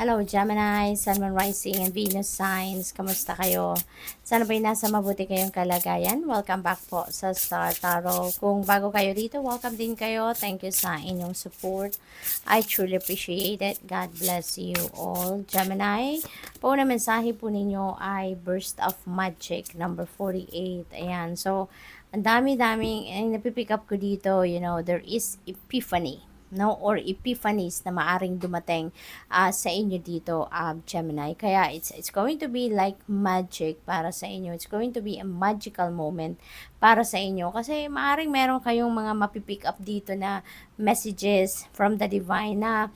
Hello Gemini, Sun, Moon, Rising, and Venus signs. Kamusta kayo? Sana ba'y nasa mabuti kayong kalagayan? Welcome back po sa Star Tarot. Kung bago kayo dito, welcome din kayo. Thank you sa inyong support. I truly appreciate it. God bless you all. Gemini, po na mensahe po ninyo ay Burst of Magic, number 48. Ayan, so ang dami-daming napipick up ko dito, there is epiphany, no, or epiphanies na maaring dumating sa inyo dito, Gemini. Kaya it's going to be like magic para sa inyo. It's going to be a magical moment para sa inyo kasi maaring meron kayong mga mapipick up dito na messages from the divine na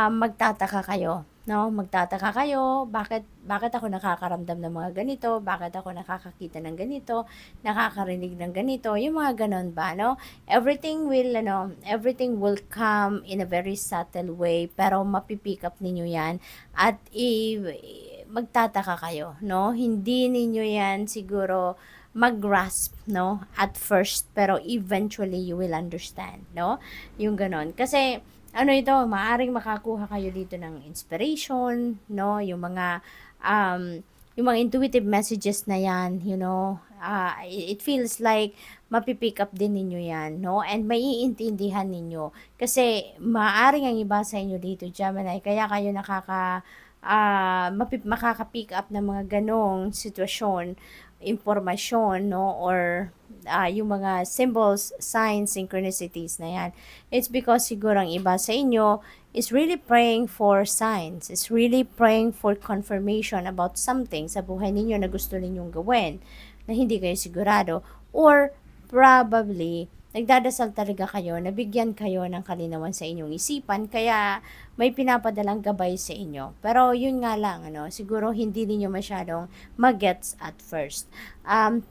magtataka kayo, no? Magtataka kayo, bakit ako nakakaramdam ng mga ganito? Bakit ako nakakakita ng ganito? Nakakarinig ng ganito? Yung mga ganon ba, no? Everything will come in a very subtle way, pero mapipick up ninyo 'yan at magtataka kayo, no? Hindi ninyo 'yan siguro mag-grasp, no, at first, pero eventually you will understand, no? Yung ganon. Kasi ito, maaring makakuha kayo dito ng inspiration, no? Yung mga intuitive messages na yan, it feels like mapipick up din ninyo yan, no? And maiintindihan ninyo. Kasi maaring ang iba sa inyo dito, Gemini, kaya kayo makaka-pick up ng mga ganong sitwasyon, impormasyon, no, or yung mga symbols, signs, synchronicities na yan. It's because siguro ang iba sa inyo is really praying for signs, is really praying for confirmation about something sa buhay ninyo na gusto ninyong gawin na hindi kayo sigurado, or probably nagdadasal talaga kayo na bigyan kayo ng kalinawan sa inyong isipan, kaya may pinapadalang gabay sa inyo. Pero yun nga lang, siguro hindi niyo masyadong mag-gets at first.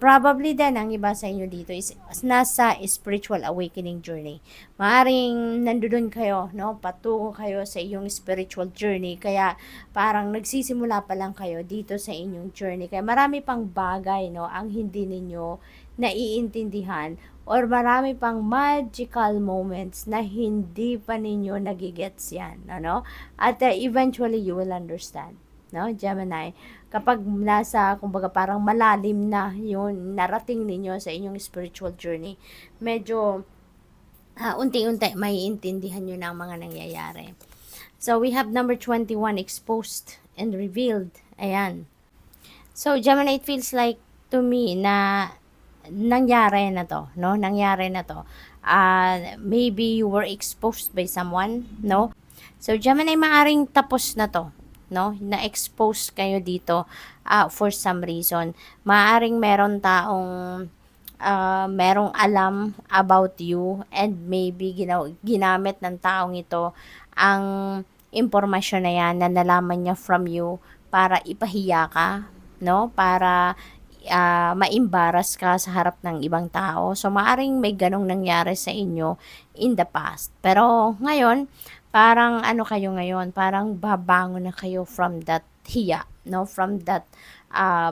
Probably din ang iba sa inyo dito is nasa spiritual awakening journey. Maaring nandoon kayo, no? Patungo kayo sa iyong spiritual journey, kaya parang nagsisimula pa lang kayo dito sa inyong journey. Kaya marami pang bagay, no, ang hindi ninyo naiintindihan, or marami pang magical moments na hindi pa ninyo nagigets yan, ano? At eventually you will understand, no, Gemini, kapag nasa, kumbaga, parang malalim na yung narating ninyo sa inyong spiritual journey, medyo unti-unti maiintindihan nyo na ang mga nangyayari. So we have number 21, exposed and revealed. Ayan. So Gemini, it feels like to me na nangyari na to, no? Nangyari na to. Maybe you were exposed by someone, no? So Gemini, maaring tapos na to, no? Na-expose kayo dito for some reason. Maaring meron taong merong alam about you, and maybe ginamit ng taong ito ang impormasyon na yan na nalaman niya from you para ipahiya ka, no? Para maimbaras ka sa harap ng ibang tao. So, maaring may ganong nangyari sa inyo in the past. Pero, ngayon, parang kayo ngayon, parang babangon na kayo from that hiya, no? From that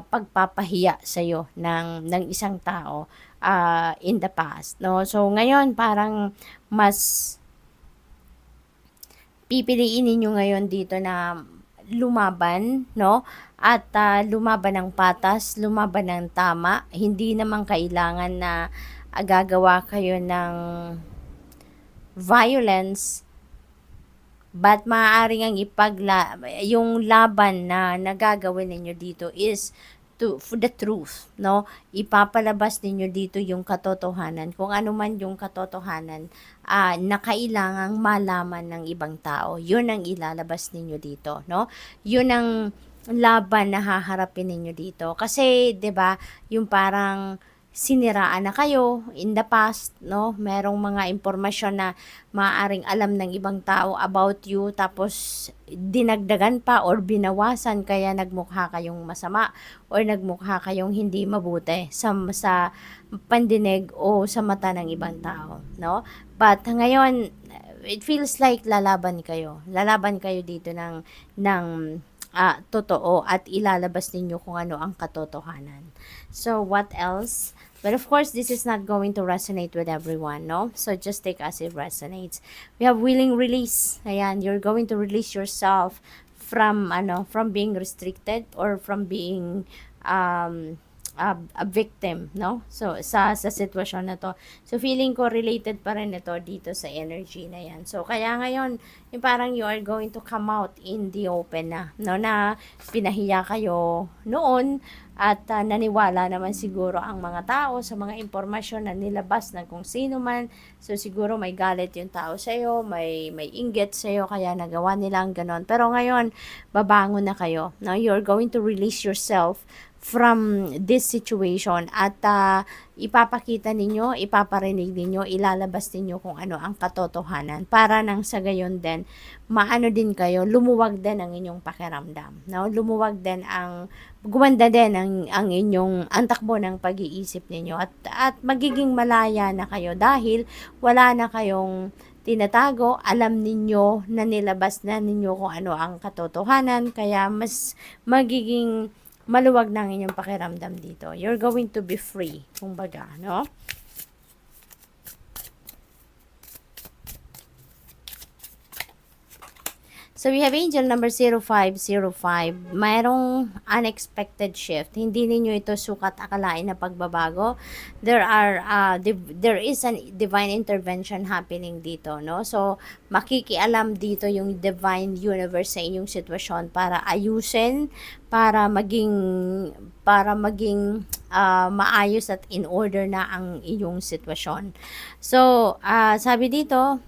pagpapahiya sa'yo ng isang tao in the past, no? So, ngayon, parang mas pipiliin ninyo ngayon dito na lumaban, no? At lumaban ng patas, lumaban ng tama. Hindi naman kailangan na gagawa kayo ng violence, but maaaring ang yung laban na nagagawin ninyo dito is for the truth, no? Ipapalabas ninyo dito yung katotohanan, kung ano man yung katotohanan na kailangang malaman ng ibang tao. Yun ang ilalabas ninyo dito, no? Yun ang laban na haharapin ninyo dito. Kasi, 'di ba, yung parang siniraan na kayo in the past, no? Merong mga impormasyon na maaaring alam ng ibang tao about you, tapos dinagdagan pa or binawasan, kaya nagmukha kayong masama or nagmukha kayong hindi mabuti sa pandinig o sa mata ng ibang tao, no? But ngayon, it feels like lalaban kayo. Lalaban kayo dito ng totoo, at ilalabas ninyo kung ano ang katotohanan. So, what else? But of course, this is not going to resonate with everyone, no? So, just take as it resonates. We have willing release. Ayan, you're going to release yourself from being restricted or from being a victim, no? So, sa sitwasyon na to. So, feeling ko related pa rin ito dito sa energy na yan. So, kaya ngayon, yung parang you are going to come out in the open na, no? Na pinahiya kayo noon at naniwala naman siguro ang mga tao sa mga impormasyon na nilabas ng kung sino man. So, siguro may galit yung tao sa'yo, may inggit sa'yo, kaya nagawa nilang ganon. Pero ngayon, babangon na kayo. No? You're going to release yourself from this situation at ipapakita ninyo, ipaparinig ninyo, ilalabas ninyo kung ano ang katotohanan para nang sa gayon din, maano din kayo, lumuwag din ang inyong pakiramdam. No? Lumuwag din gumanda din ang inyong, ang takbo ng pag-iisip ninyo at magiging malaya na kayo dahil wala na kayong tinatago, alam ninyo na nilabas na ninyo kung ano ang katotohanan, kaya mas magiging maluwag na ang inyong pakiramdam dito. You're going to be free, kumbaga, no? So, we have angel number 0505. Mayroong unexpected shift. Hindi ninyo ito sukat akalain na pagbabago. There is a divine intervention happening dito, no? So, makikialam dito yung divine universe sa inyong sitwasyon para ayusin, para maging maayos at in order na ang iyong sitwasyon. So, sabi dito,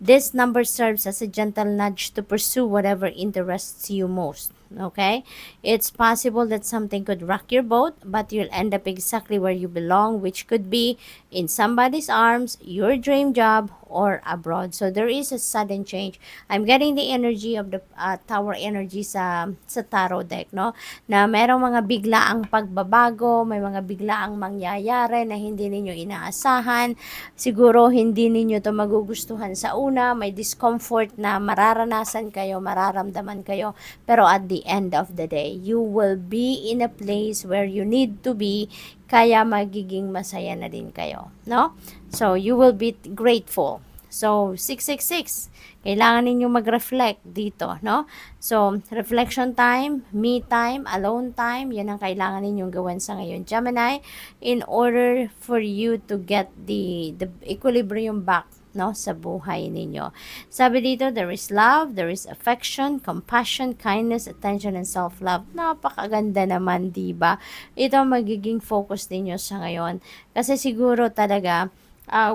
this number serves as a gentle nudge to pursue whatever interests you most. Okay? It's possible that something could rock your boat, but you'll end up exactly where you belong, which could be in somebody's arms, your dream job, or abroad. So there is a sudden change. I'm getting the energy of the tower energy sa tarot deck, no? Na merong mga biglaang pagbabago, may mga biglaang mangyayari na hindi ninyo inaasahan. Siguro hindi ninyo to magugustuhan sa una, may discomfort na mararanasan kayo, mararamdaman kayo, pero at the end of the day, you will be in a place where you need to be, kaya magiging masaya na din kayo, no? So, you will be grateful. So, 666, kailangan ninyo mag-reflect dito, no? So, reflection time, me time, alone time, yan ang kailangan ninyong gawin sa ngayon, Gemini, in order for you to get the equilibrium back, no, sa buhay ninyo. Sabi dito, there is love, there is affection, compassion, kindness, attention, and self-love. Napakaganda naman, diba? Ito magiging focus ninyo sa ngayon. Kasi siguro talaga,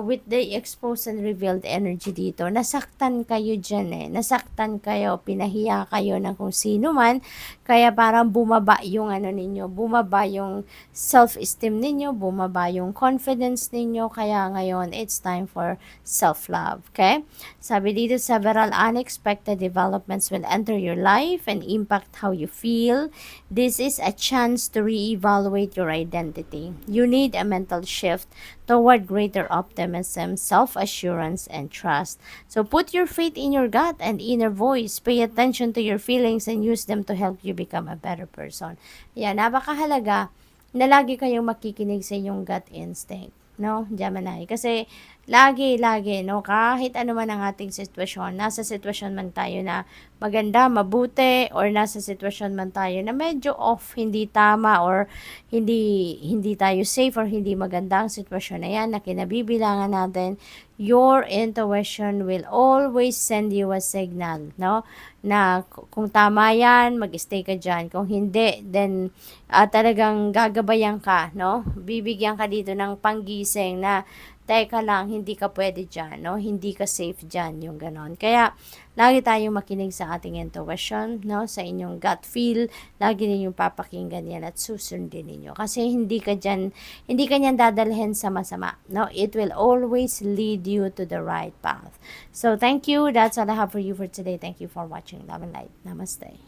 with the exposed and revealed energy dito, nasaktan kayo dyan nasaktan kayo, pinahiya kayo ng kung sino man, kaya parang bumaba yung ninyo, bumaba yung self-esteem ninyo, bumaba yung confidence ninyo, kaya ngayon, it's time for self-love, okay? Sabi dito, several unexpected developments will enter your life and impact how you feel. This is a chance to reevaluate your identity. You need a mental shift toward greater optimism, self-assurance, and trust. So put your faith in your gut and inner voice. Pay attention to your feelings and use them to help you become a better person. Yan, napakahalaga na lagi kayong makikinig sa inyong gut instinct, no, Gemini? Kasi lagi, no, kahit ano man ang ating sitwasyon, nasa sitwasyon man tayo na maganda, mabuti, or nasa sitwasyon man tayo na medyo off, hindi tama, or hindi tayo safe, or hindi maganda ang sitwasyon na yan, na kinabibilangan natin, your intuition will always send you a signal, no? Na kung tama yan, mag-stay ka dyan. Kung hindi, then talagang gagabayan ka, no? Bibigyan ka dito ng panggising na, teka lang, hindi ka pwede dyan, no? Hindi ka safe dyan, yung ganon. Kaya, lagi tayong makinig sa ating intuition, no? Sa inyong gut feel, lagi ninyong papakinggan yan at susundin ninyo. Kasi hindi ka niyan dadalhin sa masama, no? It will always lead you to the right path. So, thank you. That's all I have for you for today. Thank you for watching. Love and light. Namaste.